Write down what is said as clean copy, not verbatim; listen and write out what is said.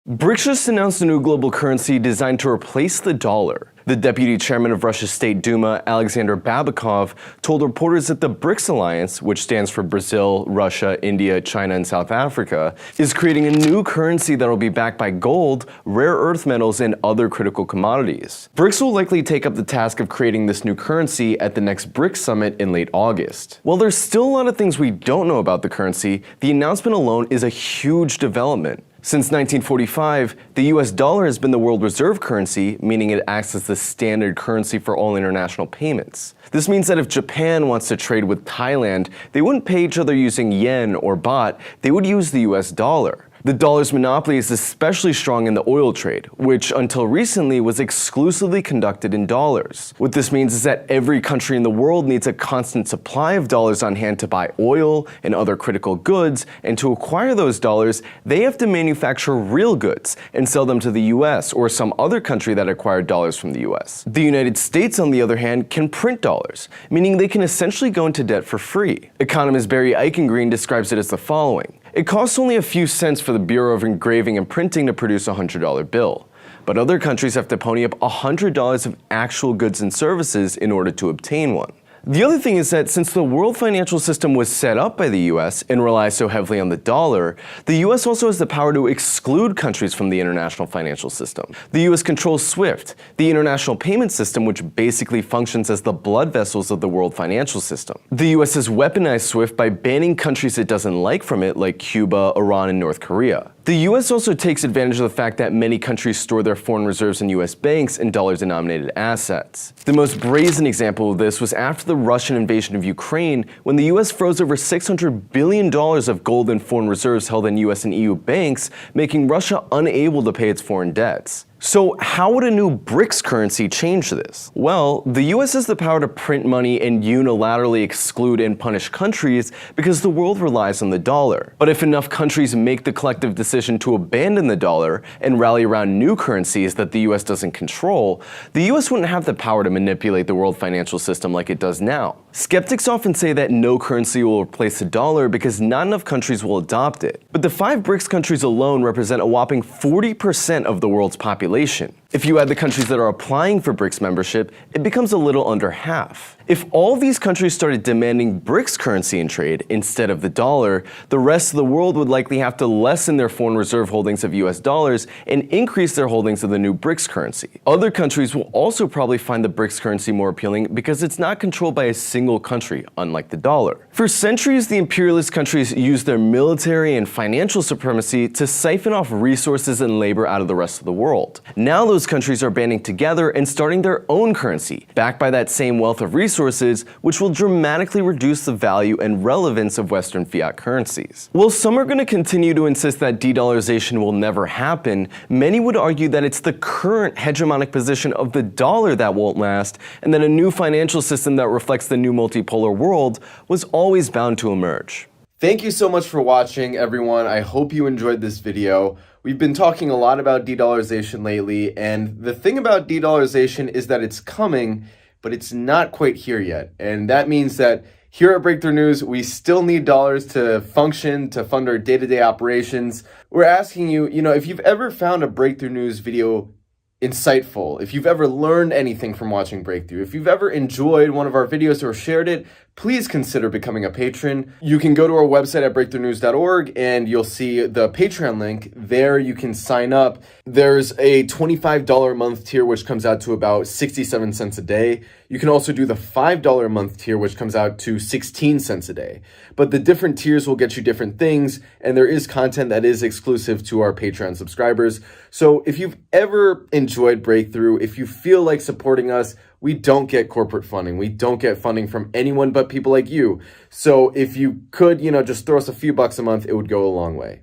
BRICS just announced a new global currency designed to replace the dollar. The deputy chairman of Russia's State Duma, Alexander Babakov, told reporters that the BRICS alliance, which stands for Brazil, Russia, India, China, and South Africa, is creating a new currency that will be backed by gold, rare earth metals, and other critical commodities. BRICS will likely take up the task of creating this new currency at the next BRICS summit in late August. While there's still a lot of things we don't know about the currency, the announcement alone is a huge development. Since 1945, the US dollar has been the world reserve currency, meaning it acts as the standard currency for all international payments. This means that if Japan wants to trade with Thailand, they wouldn't pay each other using yen or baht, they would use the US dollar. The dollar's monopoly is especially strong in the oil trade, which until recently was exclusively conducted in dollars. What this means is that every country in the world needs a constant supply of dollars on hand to buy oil and other critical goods, and to acquire those dollars, they have to manufacture real goods and sell them to the US or some other country that acquired dollars from the US. The United States, on the other hand, can print dollars, meaning they can essentially go into debt for free. Economist Barry Eichengreen describes it as the following. It costs only a few cents for the Bureau of Engraving and Printing to produce a $100 bill. But other countries have to pony up $100 of actual goods and services in order to obtain one. The other thing is that since the world financial system was set up by the US and relies so heavily on the dollar, the US also has the power to exclude countries from the international financial system. The US controls SWIFT, the international payment system which basically functions as the blood vessels of the world financial system. The US has weaponized SWIFT by banning countries it doesn't like from it, like Cuba, Iran, and North Korea. The US also takes advantage of the fact that many countries store their foreign reserves in US banks and dollar-denominated assets. The most brazen example of this was after the Russian invasion of Ukraine, when the US froze over $600 billion of gold and foreign reserves held in US and EU banks, making Russia unable to pay its foreign debts. So how would a new BRICS currency change this? Well, the US has the power to print money and unilaterally exclude and punish countries because the world relies on the dollar. But if enough countries make the collective decision to abandon the dollar and rally around new currencies that the US doesn't control, the US wouldn't have the power to manipulate the world financial system like it does now. Skeptics often say that no currency will replace the dollar because not enough countries will adopt it. But the 5 BRICS countries alone represent a whopping 40% of the world's population. If you add the countries that are applying for BRICS membership, it becomes a little under half. If all these countries started demanding BRICS currency in trade instead of the dollar, the rest of the world would likely have to lessen their foreign reserve holdings of US dollars and increase their holdings of the new BRICS currency. Other countries will also probably find the BRICS currency more appealing because it's not controlled by a single country, unlike the dollar. For centuries, the imperialist countries used their military and financial supremacy to siphon off resources and labor out of the rest of the world. Now those countries are banding together and starting their own currency, backed by that same wealth of resources, which will dramatically reduce the value and relevance of Western fiat currencies. While some are going to continue to insist that de-dollarization will never happen, many would argue that it's the current hegemonic position of the dollar that won't last, and that a new financial system that reflects the new multipolar world was always bound to emerge. Thank you so much for watching, everyone. I hope you enjoyed this video. We've been talking a lot about de-dollarization lately, and the thing about de-dollarization is that it's coming, but it's not quite here yet. And that means that here at Breakthrough News, we still need dollars to function, to fund our day-to-day operations. We're asking you, if you've ever found a Breakthrough News video insightful, if you've ever learned anything from watching Breakthrough, if you've ever enjoyed one of our videos or shared it, please consider becoming a patron. You can go to our website at breakthroughnews.org and you'll see the Patreon link. There you can sign up. There's a $25 a month tier, which comes out to about 67 cents a day. You can also do the $5 a month tier, which comes out to 16 cents a day. But the different tiers will get you different things, and there is content that is exclusive to our Patreon subscribers. So if you've ever enjoyed Breakthrough, if you feel like supporting us, we don't get corporate funding. We don't get funding from anyone but people like you. So if you could, just throw us a few bucks a month, it would go a long way.